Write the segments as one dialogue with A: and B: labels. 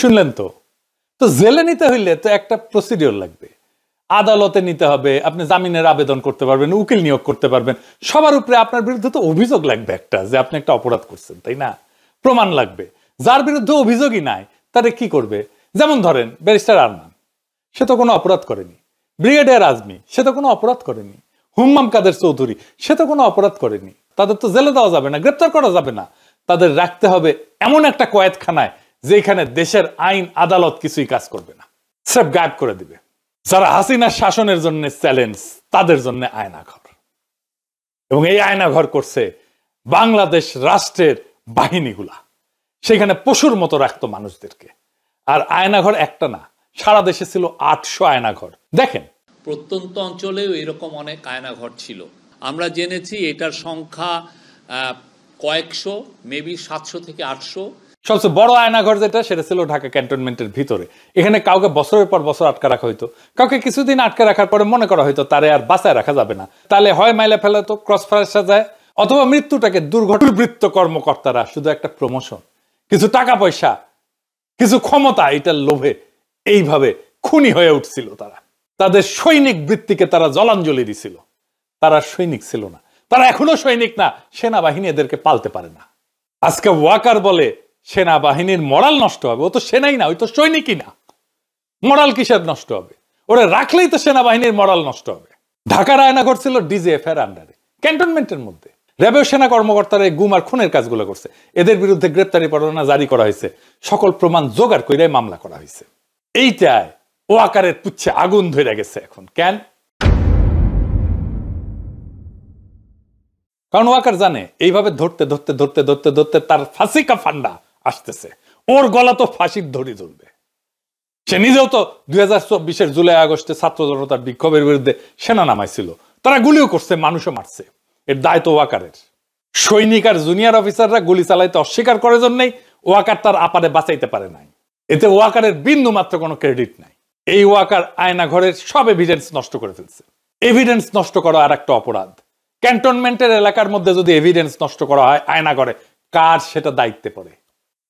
A: শুনলেন তো? তো জেলে নিতে হইলে তো একটা প্রসিডিওর লাগবে, আদালতে নিতে হবে, আপনি জামিনের আবেদন করতে পারবেন, উকিল নিয়োগ করতে পারবেন, সবার উপরে আপনার বিরুদ্ধে তো অভিযোগ লাগবে একটা, যে আপনি একটা অপরাধ করছেন, তাই না? প্রমাণ লাগবে। যার বিরুদ্ধে অভিযোগই নাই তারে কি করবে? যেমন ধরেন ব্যারিস্টার আরমান, সে তো কোনো অপরাধ করেনি। ব্রিগেডিয়ার আজমি, সে তো কোনো অপরাধ করেনি। হুম্মাম কাদের চৌধুরী, সে তো কোনো অপরাধ করেনি। তাদের তো জেলে দেওয়া যাবে না, গ্রেপ্তার করা যাবে না। তাদের রাখতে হবে এমন একটা কয়েদখানায় যেখানে দেশের আইন আদালত কিছুই কাজ করবে না, সব গায়েব করে দিবে। যারা হাসিনার শাসনের জন্য চ্যালেঞ্জ, তাদের জন্য আয়নাঘর। এবং এই আয়নাঘর করছে বাংলাদেশ রাষ্ট্রের বাহিনীগুলা, সেখানে পশুর মতো রাখতো মানুষদেরকে। আর আয়নাঘর একটা না, সারা দেশে ছিল 800 আয়নাঘর। দেখেন,
B: প্রত্যন্ত অঞ্চলেও এরকম অনেক আয়নাঘর ছিল। আমরা জেনেছি এটার সংখ্যা কয়েকশো, মেবি 700 থেকে 800।
A: সবচেয়ে বড় আয়নাঘর যেটা, সেটা ছিল ঢাকা ক্যান্টনমেন্টের ভিতরে। এখানে কাউকে বছরের পর বছর আটকে রাখা হইতো, কাউকে কিছুদিন আটকে রাখার পরে মনে করা হইতো তারে আর বাঁচায় রাখা যাবে না, তাহলে হয় মাইলে ফেলাতো, ক্রস ফায়ার যায়, অথবা মৃত্যুটাকে দুর্ঘটনাবৃত্ত কর্মকর্তারা শুধু একটা প্রমোশন, কিছু টাকা পয়সা, কিছু ক্ষমতা, এটার লোভে এইভাবে খুনি হয়ে উঠছিল তারা। তাদের সৈনিক বৃত্তিকে তারা জলাঞ্জলি দিছিল। তারা সৈনিক ছিল না, তারা এখনো সৈনিক না। সেনাবাহিনী এদেরকে পালতে পারে না। আজকে ওয়াকার বলে সেনাবাহিনীর মরাল নষ্ট হবে। ও তো সেনাই না, ওই তো সৈনিকই না। মরাল কিসের নষ্ট হবে? ওরা রাখলেই তো সেনাবাহিনীর মরাল নষ্ট হবে। ঢাকার আয়নাঘর ছিল ডিজিএফ এর আন্ডারে, ক্যান্টনমেন্টের মধ্যে। র্যাবের সেনা কর্মকর্তারা গুম আর খুনের কাজগুলো করছে। এদের বিরুদ্ধে গ্রেপ্তারি পরোয়ানা জারি করা হয়েছে, সকল প্রমাণ জোগাড় করে মামলা করা হয়েছে। এইটায় ওয়াকারের পুচ্ছে আগুন ধরে গেছে এখন। কেন? কারণ ওয়াকার জানে এইভাবে ধরতে ধরতে ধরতে ধরতে ধরতে তার ফাঁসি কা ফান্ডা আসতেছে। ওর গলা তো ফাঁসির ধরি জ্বলবে। সে নিজেও তো 2024 জুলাই আগস্টে ছাত্র জনতার বিক্ষোভের বিরুদ্ধে সেনা নামাইছিল, তারা গুলিও করছে, মানুষও মারছে। এর দায় তো ওয়াকারের। সৈনিক আর জুনিয়র অফিসাররা গুলি চালাইতে অস্বীকার করার জন্যই ওয়াকার তার আপারে বাঁচাইতে পারে নাই। এতে ওয়াকারের বিন্দু মাত্র কোনো ক্রেডিট নাই। এই ওয়াকার আয়নাঘরের সব এভিডেন্স নষ্ট করে ফেলছে। এভিডেন্স নষ্ট করা আর একটা অপরাধ। ক্যান্টনমেন্টের এলাকার মধ্যে যদি এভিডেন্স নষ্ট করা হয় আয়নাঘরে, কার সেটা দায়িত্বে পড়ে?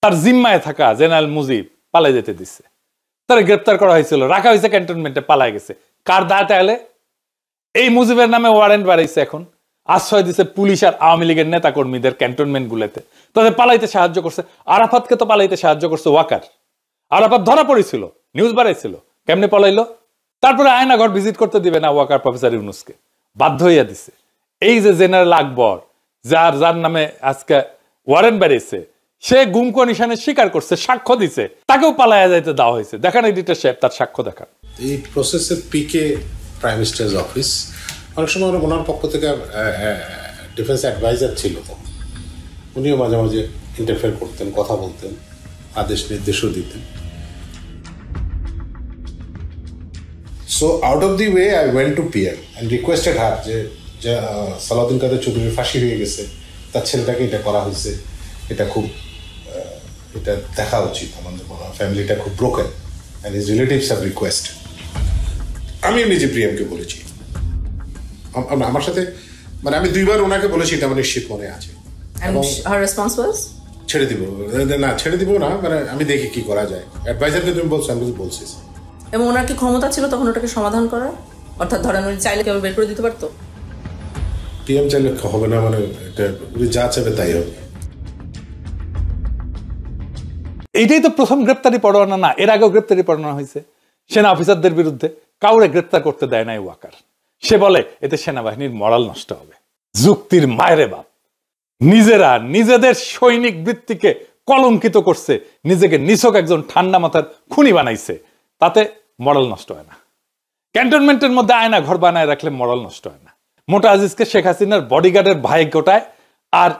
A: তার জিম্মায় থাকা জেনারেল মুজিব পালাই যেতে দিচ্ছে, তারা গ্রেপ্তার করা হয়েছিল, রাখা হয়েছে ক্যান্টনমেন্টে, পালাই গেছে। কার দায় তাহলে? এই মুজিবের নামে ওয়ারেন্ট বাড়াইছে, এখন আশ্রয় দিচ্ছে পুলিশ আর আওয়ামী লীগের নেতা কর্মীদের ক্যান্টনমেন্ট গুলোতে, তাদের পালাইতে সাহায্য করছে। আরাফাতকে তো পালাইতে সাহায্য করছে ওয়াকার। আরাফাত ধরা পড়েছিল, নিউজ বাড়াইছিল, কেমনে পলাইলো? তারপরে আয়নাঘর ভিজিট করতে দিবে না ওয়াকার প্রফেসর ইউনুসকে, বাধ্য হইয়া দিছে। এই যে জেনারেল আকবর, যার যার নামে আজকে ওয়ারেন্ট বাড়িয়েছে, সে গুম কমিশনে স্বীকার করছে, সাক্ষ্য দিছে, তাকেও পালাইয়া যাইতে দেওয়া হয়েছে। দেখান এডিটর সাহেব তার সাক্ষ্য দেখান।
C: এই প্রসেসের পিকে প্রাইম মিনিস্টার্স অফিস, অনেক সময় ওনার পক্ষ থেকে ডিফেন্স অ্যাডভাইজার ছিল, তো উনিও মাঝে মাঝে ইন্টারফেয়ার করতেন, কথা বলতেন, আদেশ নির্দেশও দিতেন। So out of the way I went to PM and requested হার যে সালাউদ্দিন কাদের চৌধুরীর ফাঁসি হয়ে গেছে, তার ছেলেটাকে এটা করা হয়েছে, এটা খুব এটা দেখা উচিত, আমাদের ফ্যামিলিটা খুব broken and his relatives have request. আমি নিজে প্রিয়ামকে বলেছি, আমার সাথে, মানে আমি 2বার ওনাকে বলেছি, এটা আমার নিশ্চিত মনে আছে। ছেড়ে দিব না, ছেড়ে দিব না, মানে আমি দেখি কি করা যায়। অ্যাডভাইজারকে তুমি বলছো, আমি বলছি।
D: এবং ওনার কি ক্ষমতা ছিল তখন ওটাকে সমাধান করার? অর্থাৎ ধরেন উনি চাইলে কেউ বের করে দিতে পারতো?
C: পিএম চাইলে হবে না, মানে এটা উনি যা চাইবে তাই হবে।
A: এইটাই তো প্রথম গ্রেপ্তারি পরোয়ানা না, এর আগেও গ্রেপ্তারি পরোয়ানা হয়েছে সেনা অফিসারদের বিরুদ্ধে, কাউরে গ্রেপ্তার করতে দেয় নাই ওয়াকার। সে বলে এতে সেনাবাহিনীর মরাল নষ্ট হবে। যুক্তির মায়েরে বাপ, নিজেরা নিজেদের সৈনিক বৃত্তিকে কলঙ্কিত করছে, নিজেকে নিছক একজন ঠান্ডা মাথার খুনি বানাইছে, তাতে মরাল নষ্ট হয় না। ক্যান্টনমেন্টের মধ্যে আয়না ঘর বানায় রাখলে মরাল নষ্ট হয় না। মোটা আজিজকে শেখ হাসিনার বডিগার্ডের ভাই কোটায় আর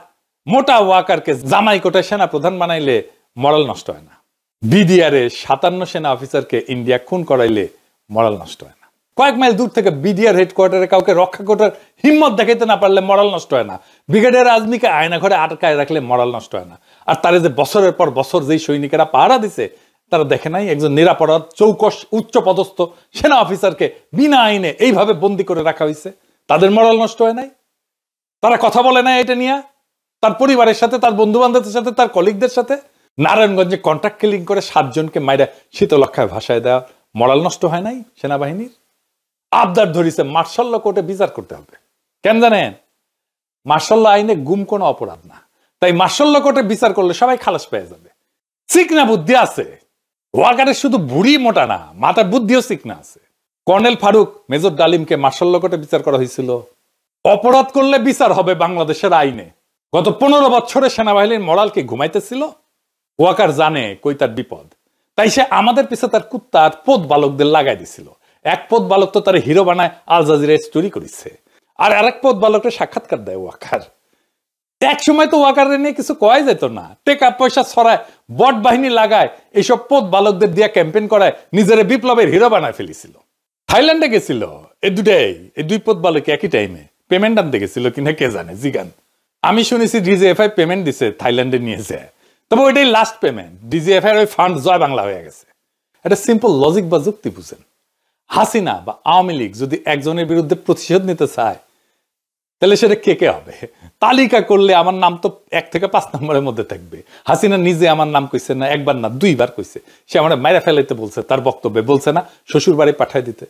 A: মোটা ওয়াকারকে জামাই কোটায় সেনা প্রধান বানাইলে মরাল নষ্ট হয় না। বিডিআর 57 সেনা অফিসারকে ইন্ডিয়া খুন করাইলে মরাল নষ্ট হয় না। কয়েক মাইল দূর থেকে বিডিআর হেডকোয়ার্টারে কাউকে রক্ষা করার হিম্মত দেখাইতে না পারলে মরাল নষ্ট হয় না। ব্রিগেডিয়ার আজমিকে আয়না ঘরে আটকায় রাখলে মরাল নষ্ট হয় না। আর তারে যে বছরের পর বছর যেই সৈনিকেরা পাহারা দিছে, তারা দেখে নাই একজন নিরাপরাধ চৌকস উচ্চ পদস্থ সেনা অফিসারকে বিনা আইনে এইভাবে বন্দী করে রাখা হয়েছে, তাদের মরাল নষ্ট হয় নাই? তারা কথা বলে নাই এটা নিয়ে, তার পরিবারের সাথে, তার বন্ধু বান্ধবদের সাথে, তার কলিগদের সাথে? নারায়ণগঞ্জে কন্ট্রাক্ট কিলিং করে 7 জনকে মাইরা শীতলক্ষায় ভাসায় দেওয়া মরাল নষ্ট হয় নাই সেনাবাহিনীর? আবদার ধরিছে মার্শাল ল কোর্টে বিচার করতে হবে। কেন জানেন? মার্শাল ল আইনে গুম কোনো অপরাধ না, তাই মার্শাল ল কোর্টে বিচার করলে সবাই খালাস পেয়ে যাবে। চিকনা বুদ্ধি আছে ওয়াকারের, শুধু বুড়ি মোটা না, মাথার বুদ্ধিও চিকনা আছে। কর্নেল ফারুক, মেজর ডালিমকে মার্শাল ল কোর্টে বিচার করা হয়েছিল। অপরাধ করলে বিচার হবে বাংলাদেশের আইনে। গত 15 বছরে সেনাবাহিনীর মরালকে ঘুমাইতেছিল। ওয়াকার জানে কই তার বিপদ, তাই সে আমাদের পিছে তার কুত্তা আর পোত বালকদের লাগাই দিছিল। এক পোত বালক তো তার হিরো বানায় আল জাজিরায় স্টোরি করেছে, আর আরেক পোত বালকের সাক্ষাৎকার দেয় ওয়াকার। এক সময় তো ওয়াকারের নিয়ে কিছু কয় যেত না, টাকা পয়সা ছড়ায়, বট বাহিনী লাগায়, এইসব পোত বালকদের দিয়ে ক্যাম্পেইন করায় নিজের বিপ্লবের হিরো বানায় ফেলেছিল। থাইল্যান্ডে গেছিল এই দুই পোত বালক একই টাইমে। পেমেন্ট আনতে গেছিল কিনা কে জানে, জিগান। আমি শুনেছি ডিজিএফআই পেমেন্ট দিছে, থাইল্যান্ডে নিয়েছে, তবে ওইটাই লাস্ট পেমেন্ট। ডিজিএফআই ওই ফান্ড জয় বাংলা হয়ে গেছে। এটা সিম্পল লজিক বা যুক্তি বুঝেন। হাসিনা বা আওয়ামী লীগ যদি একজনের বিরুদ্ধে প্রতিশোধ নিতে চায়, তাহলে সেটা কে কে হবে? তালিকা করলে আমার নাম তো 1 থেকে 5 নম্বরের মধ্যে থাকবে। হাসিনা নিজে আমার নাম কইছে না, একবার না 2 বার কইছে। সে আমার মাইরা ফেলাইতে বলছে, তার বক্তব্যে বলছে না শ্বশুর বাড়ি পাঠায় দিতে।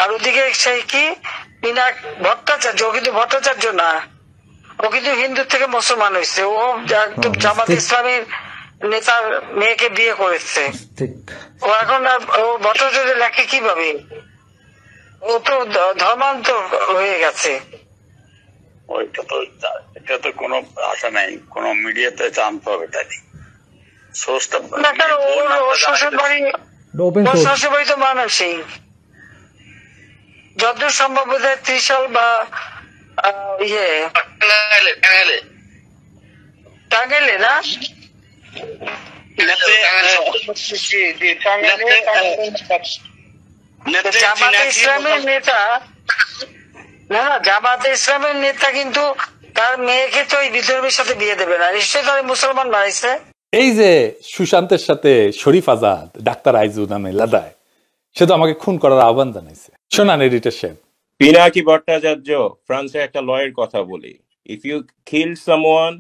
E: আর ওদিকে সেই কি পিনাক ভট্টাচার্য, ও কিন্তু ভট্টাচার্য না, ও কিন্তু হিন্দু থেকে মুসলমান হয়েছে। ও একদম জামাত ইসলামের নেতার মেয়েকে বিয়ে করেছে। ও এখন ও ভট্টাচার্য লেখে কিভাবে? ও তো ধর্মান্তর হয়ে গেছে।
F: এটা তো কোনো আশা নাই, কোনো মিডিয়াতে জানতে হবে তাই সোর্সটা।
E: না কেন, ওর শ্বশুর বাড়ি তো মানুষই যতদূর সম্ভব বোধহয় ত্রিশাল বা টাঙ্গাইলে না, জামাতে ইসলামের নেতা না, জামাতে ইসলামের নেতা কিন্তু তার মেয়েকে তো এই বিধর্মীর সাথে বিয়ে দেবে না, নিশ্চয়ই তার মুসলমান বানাইছে।
A: এই যে সুশান্তের সাথে শরীফ আজাদ, ডাক্তার আইজু নামে লাদায়, সে তো আমাকে খুন করার আহ্বান জানাইছে। শোনান এডিটর সাহেব।
G: পিনাকি ভট্টাচার্য, ফ্রান্সের একটা লয়ের কথা বলি। If you kill someone,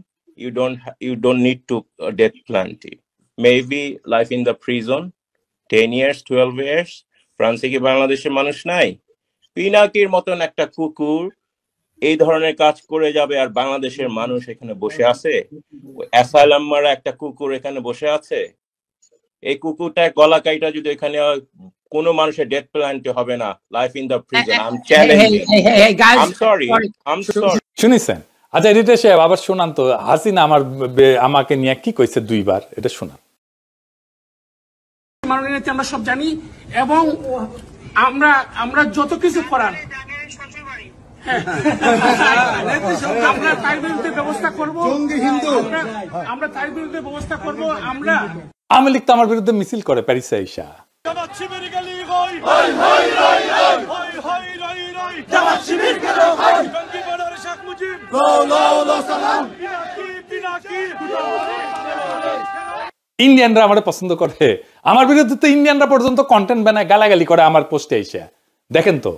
G: you don't need to death penalty. Maybe life in the prison, 10 years, 12 years. ফ্রান্সে কি বাংলাদেশের মানুষ নাই? পিনাকির মতন একটা কুকুর এই ধরনের কাজ করে যাবে, আর বাংলাদেশের মানুষ এখানে বসে আছে? অ্যাসাইলাম মারা একটা কুকুর এখানে বসে আছে। এই কুকুরটা গলা কাইটা যদি এখানে কোন মানুষের ডেথ পেনাল্টি হবে না, life in the prison. I am challenging. I am sorry.
A: শুনিছেন? আচ্ছা এডিটর সাহেব আবার শোনান তো, হাসিনা আমাকে নিয়ে কি কইছে 2 বার, এটা শোনান।
H: মাননীয় নেত্রী আমরা সব জানি, এবং আমরা যত কিছু করার আমরা তার বিরুদ্ধে ব্যবস্থা করব। আমরা তার বিরুদ্ধে ব্যবস্থা করব। আমরা
A: আওয়ামী লীগ তো আমার বিরুদ্ধে মিছিল করে প্যারিসে আইসা। ইন্ডিয়ানরা আমার পছন্দ করে, আমার বিরুদ্ধে তো ইন্ডিয়ানরা পর্যন্ত কন্টেন্ট বানায় গালাগালি করে আমার পোস্টে আইসা। দেখেন তো,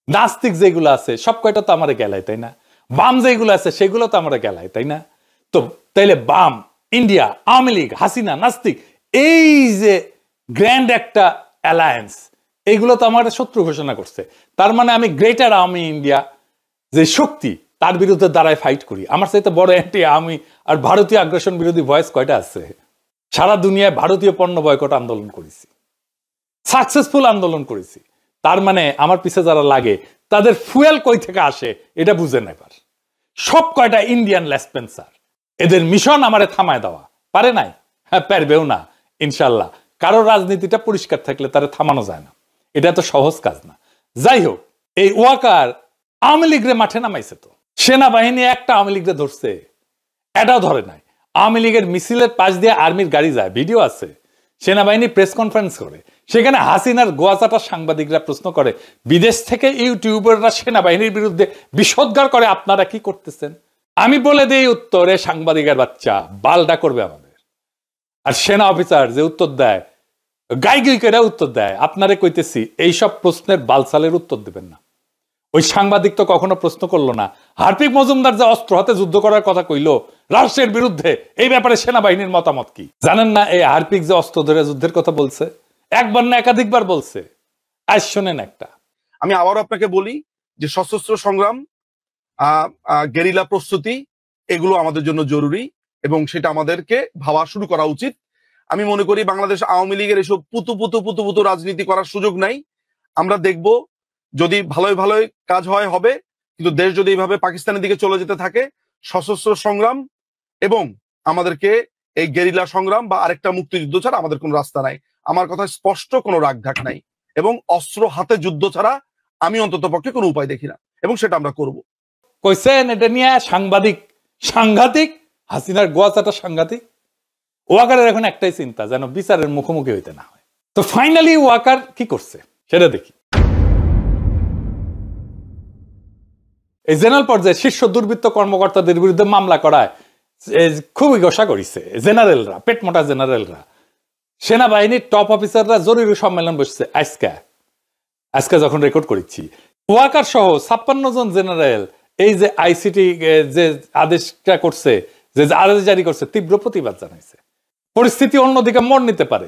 A: নাস্তিক যেগুলো আছে সব কয়টা তো আমার গেলায়, তাই না? বাম যেগুলো আছে সেগুলো তো আমার গেলায়, তাই না? তো তাইলে বাম, ইন্ডিয়া, আওয়ামী লীগ, হাসিনা, নাস্তিক, এই যে গ্র্যান্ড একটা অ্যালায়েন্স, এইগুলো তো আমার শত্রু ঘোষণা করছে। তার মানে আমি গ্রেটার আওয়ামী ইন্ডিয়া যে শক্তি, তার বিরুদ্ধে দাঁড়ায় ফাইট করি। আমার চাইতে বড় অ্যান্টি আওয়ামী আর ভারতীয় আগ্রাসন বিরোধী ভয়েস কয়টা আছে? সারা দুনিয়ায় ভারতীয় পণ্য বয়কট আন্দোলন করেছি, সাকসেসফুল আন্দোলন করেছি। তার মানে আমার পিছে যারা লাগে তাদের ফুয়েল কই থেকে আসে এটা বুঝেন এবার। সব কয়টা ইন্ডিয়ান লেসপেন্সার, এদের মিশন আমারে থামায় দেওয়া, পারে নাই, হ্যাঁ পারবেও না ইনশাল্লাহ। কারো রাজনীতিটা পরিষ্কার থাকলে তারে থামানো যায় না, এটা তো সহজ কাজ না। যাই হোক, এই ওয়াকার আওয়ামী লীগরে মাঠে নামাইছে, তো সেনাবাহিনী একটা আওয়ামী লীগরে ধরছে, এটাও ধরে নাই। আওয়ামী লীগের মিছিলের পাশ দিয়ে আর্মির গাড়ি যায়, ভিডিও আছে। সেনাবাহিনী প্রেস কনফারেন্স করে, সেখানে হাসিনার গোয়াচাটা সাংবাদিকরা প্রশ্ন করে, বিদেশ থেকে ইউটিউবাররা সেনাবাহিনীর বিরুদ্ধে বিষোদ্গার করে, আপনারা কি করতেছেন? আমি বলে দিই উত্তরে, সাংবাদিকের বাচ্চা বালডা করবে আমাদের। আর সেনা অফিসার যে উত্তর দেয়, গাইগুইকেরা উত্তর দেয়, আপনারে কইতেছি এইসব প্রশ্নের বালসালের উত্তর দেবেন না। ওই সাংবাদিক তো কখনো প্রশ্ন করলো না হার্পিক মজুমদার যে অস্ত্র হাতে যুদ্ধ করার কথা কইলো রাষ্ট্রের বিরুদ্ধে, এই ব্যাপারে সেনাবাহিনীর মতামত কি? জানেন না এই হার্পিক যে অস্ত্র ধরে যুদ্ধের কথা বলছে, একবার না একাধিকবার বলছে। আজ শোনেন একটা।
I: আমি আবারও আপনাকে বলি যে সশস্ত্র সংগ্রাম, গেরিলা প্রস্তুতি, এগুলো আমাদের জন্য জরুরি এবং সেটা আমাদেরকে ভাবা শুরু করা উচিত। আমি মনে করি বাংলাদেশ আওয়ামী লীগের এসব পুতু রাজনীতি করার সুযোগ নাই। আমরা দেখব যদি ভালোই ভালোই কাজ হয় হবে, কিন্তু দেশ যদি এইভাবে পাকিস্তানের দিকে চলে যেতে থাকে, সশস্ত্র সংগ্রাম এবং আমাদেরকে এই গেরিলা সংগ্রাম বা আরেকটা মুক্তিযুদ্ধ ছাড়া আমাদের কোনো রাস্তা নাই। আমার কথা স্পষ্ট, কোনো রাগঢাক নাই এবং অস্ত্র হাতে যুদ্ধ ছাড়া আমি অন্তত পক্ষে কোনো উপায় দেখি না এবং সেটা আমরা করব।
A: কইছেন এটা নিয়ে সাংঘাতিক হাসিনার গোয়াচাটা সাংঘাতিক। ওয়াকারের এখন একটাই চিন্তা, যেন বিচারের মুখোমুখি হইতে না হয়। তো ফাইনালি ওয়াকার কি করছে সেটা দেখি। এই জেনারেল পর্যায়ে শীর্ষ দুর্বৃত্ত কর্মকর্তাদের বিরুদ্ধে মামলা করায় খুবই গোসা করিছে জেনারেলরা, পেটমোটা জেনারেলরা। সেনাবাহিনীর টপ অফিসাররা জরুরি সম্মেলন বসছে আজকে যখন রেকর্ড করেছি। ওয়াকার সহ 56 জন জেনারেল এই যে আইসিটি যে আদেশটা করছে, যে আদেশ জারি করছে, তীব্র প্রতিবাদ জানাইছে। পরিস্থিতি অন্যদিকে মোড় নিতে পারে।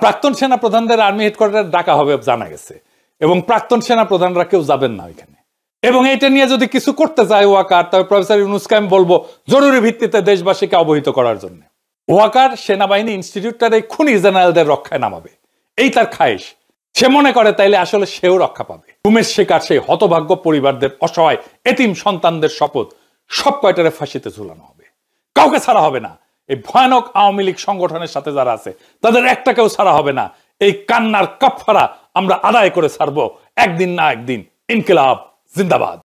A: প্রাক্তন সেনা প্রধানদের আর্মি হেডকোয়ার্টার ডাকা হবে জানা গেছে এবং প্রাক্তন সেনা প্রধানরা কেউ যাবেন না ওইখানে। এবং এটা নিয়ে যদি কিছু করতে চায় ওয়াকার, তবে প্রফেসর ইউনূসকে আমি বলবো জরুরি ভিত্তিতে দেশবাসীকে অবহিত করার জন্য। ওয়াকার সেনাবাহিনী ইনস্টিটিউটটার এই খুনি জেনারেলদের রক্ষায় নামাবে, এই তার খায়েশ। সে মনে করে তাইলে আসলে সেও রক্ষা পাবে। ঘুমের শিকার সেই হতভাগ্য পরিবারদের, অসহায় এতিম সন্তানদের শপথ সব কয়টারে ফাঁসিতে ঝুলানো হবে, কাউকে ছাড়া হবে না। এই ভয়ানক আওয়ামী লীগ সংগঠনের সাথে যারা আছে তাদের একটা কেউ ছাড়া হবে না। এই কান্নার কাফারা আমরা আদায় করে ছাড়বো একদিন না একদিন। ইনকিলাব জিন্দাবাদ।